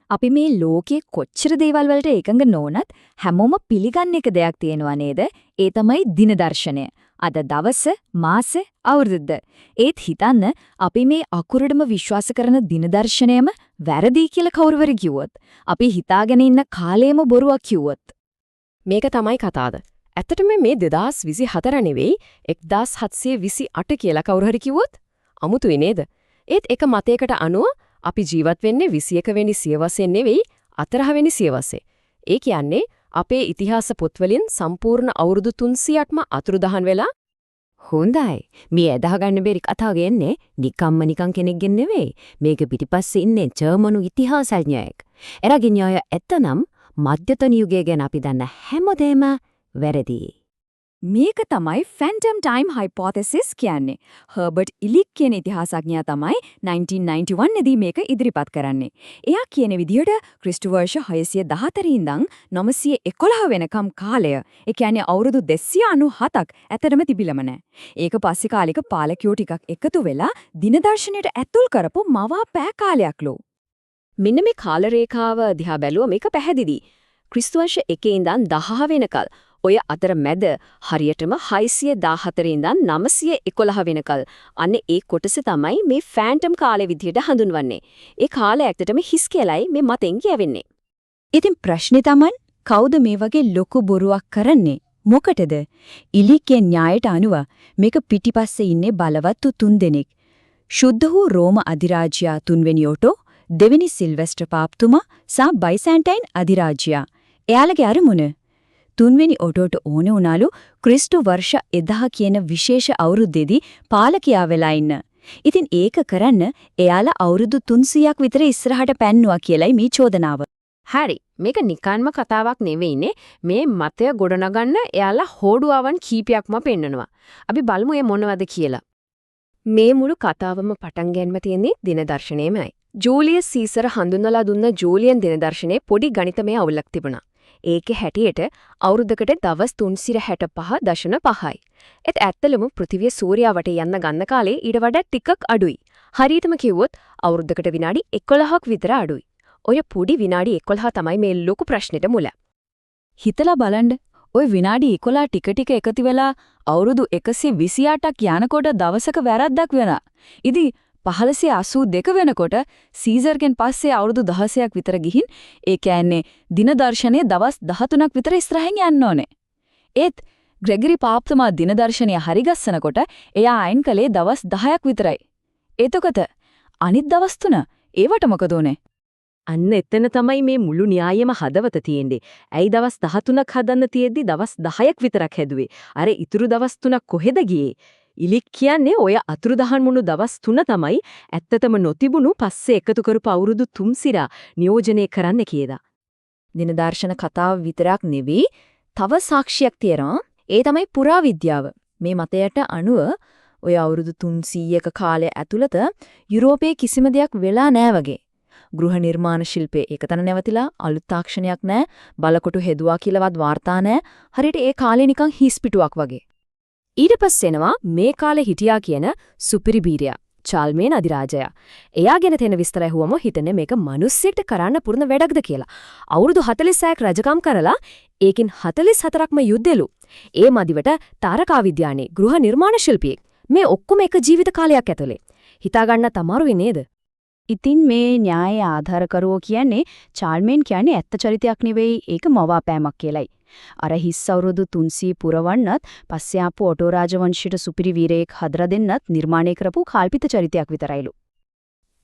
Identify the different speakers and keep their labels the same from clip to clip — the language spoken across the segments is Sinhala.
Speaker 1: අපි මේ ලෝකේ කොච්චර දේවල් වලට එකඟ නොවනත් හැමෝම පිළිගන්න එක දෙයක් තියෙනවා නේද? ඒ තමයි දින දර්ශනය. අද දවස, මාස, අවුරුද්ද. ඒත් හිතන්න අපි මේ අකුරටම විශ්වාස කරන දින දර්ශනයම වැරදි කියලා කවුරුවරි කිව්වොත්, අපි හිතාගෙන ඉන්න කාලයම බොරුවක් කිව්වොත්.
Speaker 2: මේක තමයි කතාව. ඇත්තටම මේ 2024 නෙවෙයි 1728 කියලා කවුරු හරි කිව්වොත් අමුතුයි නේද? ඒත් එක මතයකට අනුව අපි ජීවත් වෙන්නේ 21 වෙනි සියවසේ නෙවෙයි 4 වෙනි සියවසේ. ඒ කියන්නේ අපේ ඉතිහාස පොත්වලින් සම්පූර්ණ අවුරුදු 300ක්ම අතුරුදහන් වෙලා.
Speaker 3: හොඳයි. මේ අදහගන්න බැරි කතාව කියන්නේ නිකන් කෙනෙක්ගෙන් නෙවෙයි. මේක පිටිපස්සේ ඉන්නේ ජර්මනු ඉතිහාසඥයෙක්. එරාගේ න්‍යාය ඇත්තනම් මධ්‍යතන යුගය ගැන අපි දන්න හැමදේම වැරදි.
Speaker 1: මේක තමයි Phantom Time Hypothesis කියන්නේ. හර්බර්ට් ඉලික් කියන ඉතිහාසඥයා තමයි 1991 දී මේක ඉදිරිපත් කරන්නේ. එයා කියන විදිහට ක්‍රිස්තු වර්ෂ 614 ඉඳන් 911 වෙනකම් කාලය, ඒ කියන්නේ අවුරුදු 297ක් ඇතරම තිබිලම නැහැ. ඒක පස්සේ කාලික පාලකයෝ ටිකක් එකතු වෙලා දින දර්ශනයට ඇතුල් කරපු මවා පෑ කාලයක්ලු.
Speaker 2: මෙන්න මේ කාල රේඛාව දිහා බැලුවා මේක පැහැදිලි. ක්‍රිස්තු වර්ෂ 1 ඉඳන් 10 වෙනකල් ඔය අතර මැද හරියටම 614 ඉඳන් 911 වෙනකල් අන්න ඒ කොටස තමයි මේ ෆැන්ටම් කාලය විදිහට හඳුන්වන්නේ. ඒ කාලය ඇත්තටම හිස් කියලායි මේ මතෙන් කියවෙන්නේ.
Speaker 1: ඉතින් ප්‍රශ්නේ තමයි කවුද මේ වගේ ලොකු බොරුවක් කරන්නේ? මොකටද? ඉලික්ගේ න්‍යායට අනුව මේක පිටිපස්සේ ඉන්නේ බලවත් තුන්දෙනෙක්. ශුද්ධ වූ රෝම අධිරාජ්‍යයා 3 වෙනි ඔටෝ, 2 වෙනි සිල්වෙස්ටර් පාප්තුමා සහ බයිසැන්ටයින් අධිරාජ්‍යයා. එයාලගේ අරමුණ 3 වෙනි ඔටෝට ඕනේ උනාලු ක්‍රිස්තු වර්ෂ 1000 කියන විශේෂ අවුරුද්දේදී පාලකයා වෙලා ඉන්න. ඉතින් ඒක කරන්න එයාලා අවුරුදු 300ක් විතර ඉස්සරහට පැන්නුවා කියලයි මේ චෝදනාව.
Speaker 2: හරි. මේක නිකන්ම කතාවක් නෙවෙයිනේ. මේ මතය ගොඩනගන්න එයාලා හෝඩුවාවන් කීපයක්ම පෙන්නනවා. අපි බලමු මේ මොනවද කියලා. මේ මුළු කතාවම පටන් ගැනීම තියෙන්නේ දින දර්ශනයේමයි. ජූලියස් සීසර් හඳුන්වලා දුන්න ජූලියන් දින දර්ශනයේ පොඩි ගණිතමය අවුලක් තිබුණා. ඒකේ හැටියට අවුරුද්දකට දවස් 365.5යි. ඒත් ඇත්තලම පෘථිවිය සූර්යයා වටේ යන්න ගන්න කාලේ ඊට වඩා ටිකක් අඩුයි. හරියටම කිව්වොත් අවුරුද්දකට විනාඩි 11ක් විතර අඩුයි. ඔය පොඩි විනාඩි 11 තමයි මේ ලොකු ප්‍රශ්නෙට මුල.
Speaker 1: හිතලා බලන්න. ඔය විනාඩි 11 ටික එකතු වෙලා අවුරුදු 128ක් යනකොට දවසක වැරද්දක් වෙනවා. ඉතින් 1582 වෙනකොට සීසර්ගෙන් පස්සේ අවුරුදු 16ක් විතර ගිහින් ඒ කියන්නේ දින දර්ශනයේ දවස් 13ක් විතර ඉස්සරහින් යන්න ඕනේ. ඒත් ග්‍රෙගරි පාප්තුමා දින දර්ශනය හරිගස්සනකොට එයා අයින් කළේ දවස් 10ක් විතරයි. එතකොට අනිත් දවස් 3 ඒවට මොකද උනේ?
Speaker 2: අන්න එතන තමයි මේ මුළු න්‍යායෙම හදවත තියෙන්නේ. ඇයි දවස් 13ක් හදන්න තියෙද්දි දවස් 10ක් විතරක් හැදුවේ? අර ඉතුරු දවස් 3ක් කොහෙද ගියේ? ඉලික් කියන්නේ ඔය අතුරුදහන් වුණු දවස් 3 තමයි ඇත්තටම නොතිබුණු පස්සේ එකතු කරපු අවුරුදු 3 නියෝජනය කරන්න කියලා.
Speaker 1: දින දර්ශන කතාව විතරක් නෙවෙයි තව සාක්ෂියක් තියෙනවා. ඒ තමයි පුරාවිද්‍යාව. මේ මතයට අනුව ඔය අවුරුදු 300ක කාලය ඇතුළත යුරෝපයේ කිසිම දෙයක් වෙලා නැහැ වගේ. ගෘහ නිර්මාණ ශිල්පයේ එකතන නැවතිලා අලුත් තාක්ෂණයක් නැහැ. බලකොටු හෙදුවා කියලාවත් වාර්තා නැහැ. හරියට ඒ කාලේ නිකන් හිස්පිටුවක් වගේ.
Speaker 2: ඊට පස්සේ එනවා මේ කාලේ හිටියා කියන සුපිරිබීරයා චාල්මේන් අධිරාජයා. එයා ගැන තෙන විස්තර ඇහුවම හිතන්නේ මේක මිනිස්සෙක්ට කරන්න පුරුණ වැඩක්ද කියලා. අවුරුදු 46ක් රජකම් කරලා ඒකින් 44ක්ම යුද්ධෙලු. ඒ මදිවට තාරකා විද්‍යානේ ගෘහ නිර්මාණ ශිල්පියෙක්. මේ ඔක්කොම එක ජීවිත කාලයක් ඇතුලේ. හිතා ගන්න තමාරුයි නේද?
Speaker 1: ඉතින් මේ න්‍යාය ආධාර කරවෝ කියන්නේ චාල්මේන් කියන්නේ ඇත්ත චරිතයක් නෙවෙයි ඒක මවාපෑමක් කියලයි. අර හිස් අවුරුදු 300 පුරවන්නත් පස්සේ ආපු ඔටෝ රාජවංශයට සුපිරි වීරයෙක් හදලා දෙන්නත් නිර්මාණය කරපු කල්පිත චරිතයක් විතරයිලු.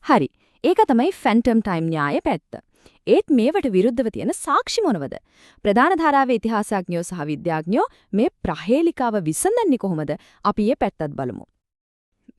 Speaker 1: හරි. ඒක තමයි ෆැන්ටම් ටයිම් න්‍යාය පැත්ත. ඒත් මේවට විරුද්ධව තියෙන සාක්ෂි මොනවද? ප්‍රධාන ධාරාවේ ඉතිහාසඥයෝ සහ විද්‍යාඥයෝ මේ ප්‍රහේලිකාව විසඳන්නේ කොහොමද? අපි මේ පැත්තත් බලමු.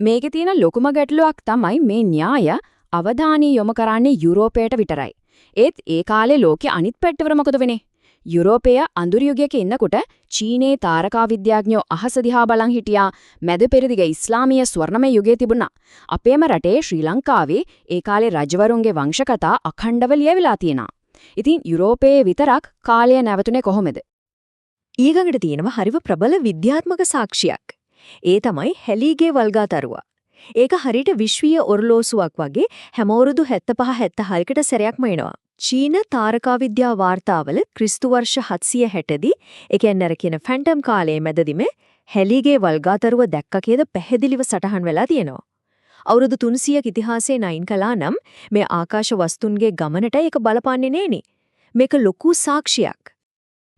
Speaker 2: මේකේ තියෙන ලොකුම ගැටලුවක් තමයි මේ න්‍යාය අවධානය යොමු කරන්නේ යුරෝපයට විතරයි. ඒත් ඒ කාලේ ලෝකේ අනිත් පැත්තවල මොකද වෙන්නේ? යුරෝපයේ අඳුරු යුගයක ඉන්නකොට චීනයේ තාරකා විද්‍යාඥයෝ අහස දිහා බලන් හිටියා. මැද පෙරදිග ඉස්ලාමීය ස්වර්ණමය යුගය තිබුණා. අපේම රටේ ශ්‍රී ලංකාවේ ඒ කාලේ රජවරුන්ගේ වංශකතා අඛණ්ඩව ලියවිලා තියෙනවා. ඉතින් යුරෝපයේ විතරක් කාලය නැවතුනේ කොහොමද?
Speaker 3: ඊගඟට තියෙනවා හරිව ප්‍රබල විද්‍යාත්මක සාක්ෂියක්. ඒ තමයි හෙලිගේ වල්ගාතරුවා. ඒක හරියට විශ්වීය ඔරලෝසුවක් වගේ හැම අවුරුදු 75 76කට සැරයක්ම එනවා.
Speaker 4: චීන තාරකා විද්‍යා වාර්තාවල ක්‍රිස්තු වර්ෂ 760 දී ඒ කියන්නේ අර කියන ෆැන්ටම් කාලයේ මැදදිම හෙලිගේ වල්ගාතරුව දැක්ක කියද පැහැදිලිව සටහන් වෙලා තියෙනවා. අවුරුදු 300ක ඉතිහාසයේ නයින් කළා නම් මේ ආකාශ වස්තුන්ගේ ගමනට ඒක බලපාන්නේ නෑනේ. මේක ලොකු සාක්ෂියක්.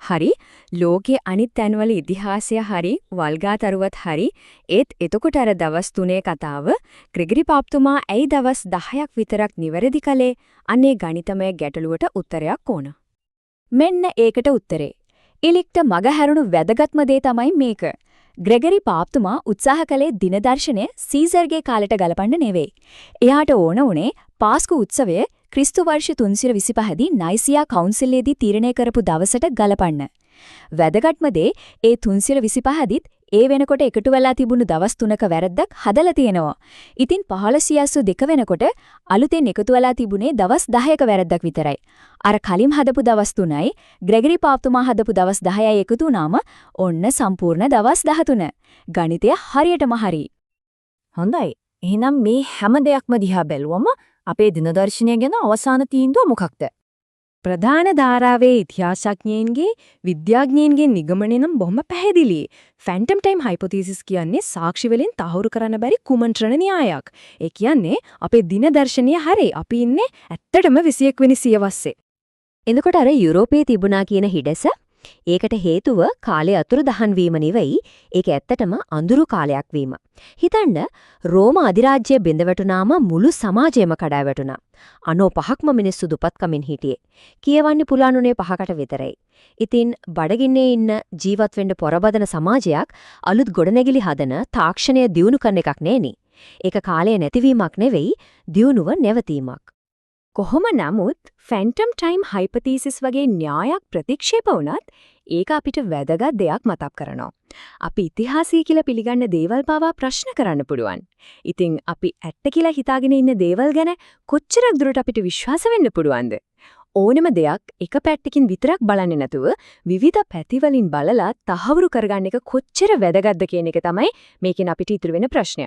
Speaker 1: හරි ලෝකයේ අනිත් තැන්වල ඉතිහාසය හරි වල්ගාතරුවත් හරි ඒත් එතකොට අර දවස් 3 කතාව ග්‍රෙගරි පාප්තුමා ඇයි දවස් 10ක් විතරක් නිවැරදි කළේ අනේ ගණිතමය ගැටලුවට උත්තරයක් ඕන. මෙන්න ඒකට උත්තරේ. ඉලික්ට මග හැරුණු වැදගත්ම දේ තමයි මේක. ග්‍රෙගරි පාප්තුමා උත්සාහ කළේ දින දර්ශනය සීසර්ගේ කාලෙට ගලපන්න නෙවෙයි. එයාට ඕන උනේ පාස්කු උත්සවය ක්‍රිස්තු වර්ෂ 325 දී නයිසියා කවුන්සිලයේදී තීරණය කරපු දවසට ගලපන්න. වැදගත්ම දේ ඒ 325 දිත් ඒ වෙනකොට එකතු වෙලා තිබුණු දවස් 3ක වැරද්දක් හදලා තියෙනවා. ඉතින් 1582 වෙනකොට අලුතෙන් එකතු වෙලා තිබුණේ දවස් 10ක වැරද්දක් විතරයි. අර කලින් හදපු දවස් 3යි ග්‍රෙගරි පාප්තුමා හදපු දවස් 10යි එකතු වුණාම ඔන්න සම්පූර්ණ දවස් 13. ගණිතය හරියටම හරි.
Speaker 4: හොඳයි. එහෙනම් මේ හැම දෙයක්ම දිහා බැලුවම අපේ දින දර්ශනය ගැන අවසාන තීන්දුව මොකක්ද?
Speaker 5: ප්‍රධාන ධාරාවේ ඉතිහාසඥයින්ගේ විද්‍යාඥයින්ගේ නිගමනය නම් බොහොම පැහැදිලි. ෆැන්ටම් ටයිම් හයිපොතීසිස් කියන්නේ සාක්ෂි වලින් තහවුරු කරන්න බැරි කුමන්ත්‍රණ න්‍යායක්. ඒ කියන්නේ අපේ දින දර්ශනය හරි අපි ඉන්නේ ඇත්තටම 21 වෙනි සියවස්සේ.
Speaker 3: එතකොට අර යුරෝපයේ තිබුණා කියන හිඩැස ඒකට හේතුව කාලය අතුරුදහන් වීම නෙවෙයි ඒක ඇත්තටම අඳුරු කාලයක් වීම. හිතන්න රෝම අධිරාජ්‍ය බිඳ වැටුනාම මුළු සමාජයම කඩා වැටුණා. 95ක්ම මිනිස්සු දුපත්කමින් හිටියේ. කියවන්නේ පුලානුනේ 5කට විතරයි. ඉතින් බඩගින්නේ ඉන්න ජීවත් වෙන්න පොරබදන සමාජයක් අලුත් ගොඩනැගිලි හදන තාක්ෂණය දියුණු කරන එකක් නෙවෙයි. ඒක කාලය නැතිවීමක් නෙවෙයි දියුණුව නැවතීමක්.
Speaker 1: කොහොම නමුත් ෆැන්ටම් ටයිම් හයිපොතීසිස් වගේ න්‍යායක් ප්‍රතික්ෂේප වුණත් ඒක අපිට වැදගත් දෙයක් මතක් කරනවා. අපි ඉතිහාසය කියලා පිළිගන්න දේවල් පවා ප්‍රශ්න කරන්න පුළුවන්. ඉතින් අපි ඇත්ත කියලා හිතාගෙන ඉන්න දේවල් ගැන කොච්චරක් දුරට අපිට විශ්වාස වෙන්න පුළුවන්ද? ඕනෙම දෙයක් එක පැත්තකින් විතරක් බලන්නේ නැතුව විවිධ පැතිවලින් බලලා තහවුරු කරගන්න එක කොච්චර වැදගත්ද කියන එක තමයි මේකෙන් අපිට ඉතුරු වෙන ප්‍රශ්නය.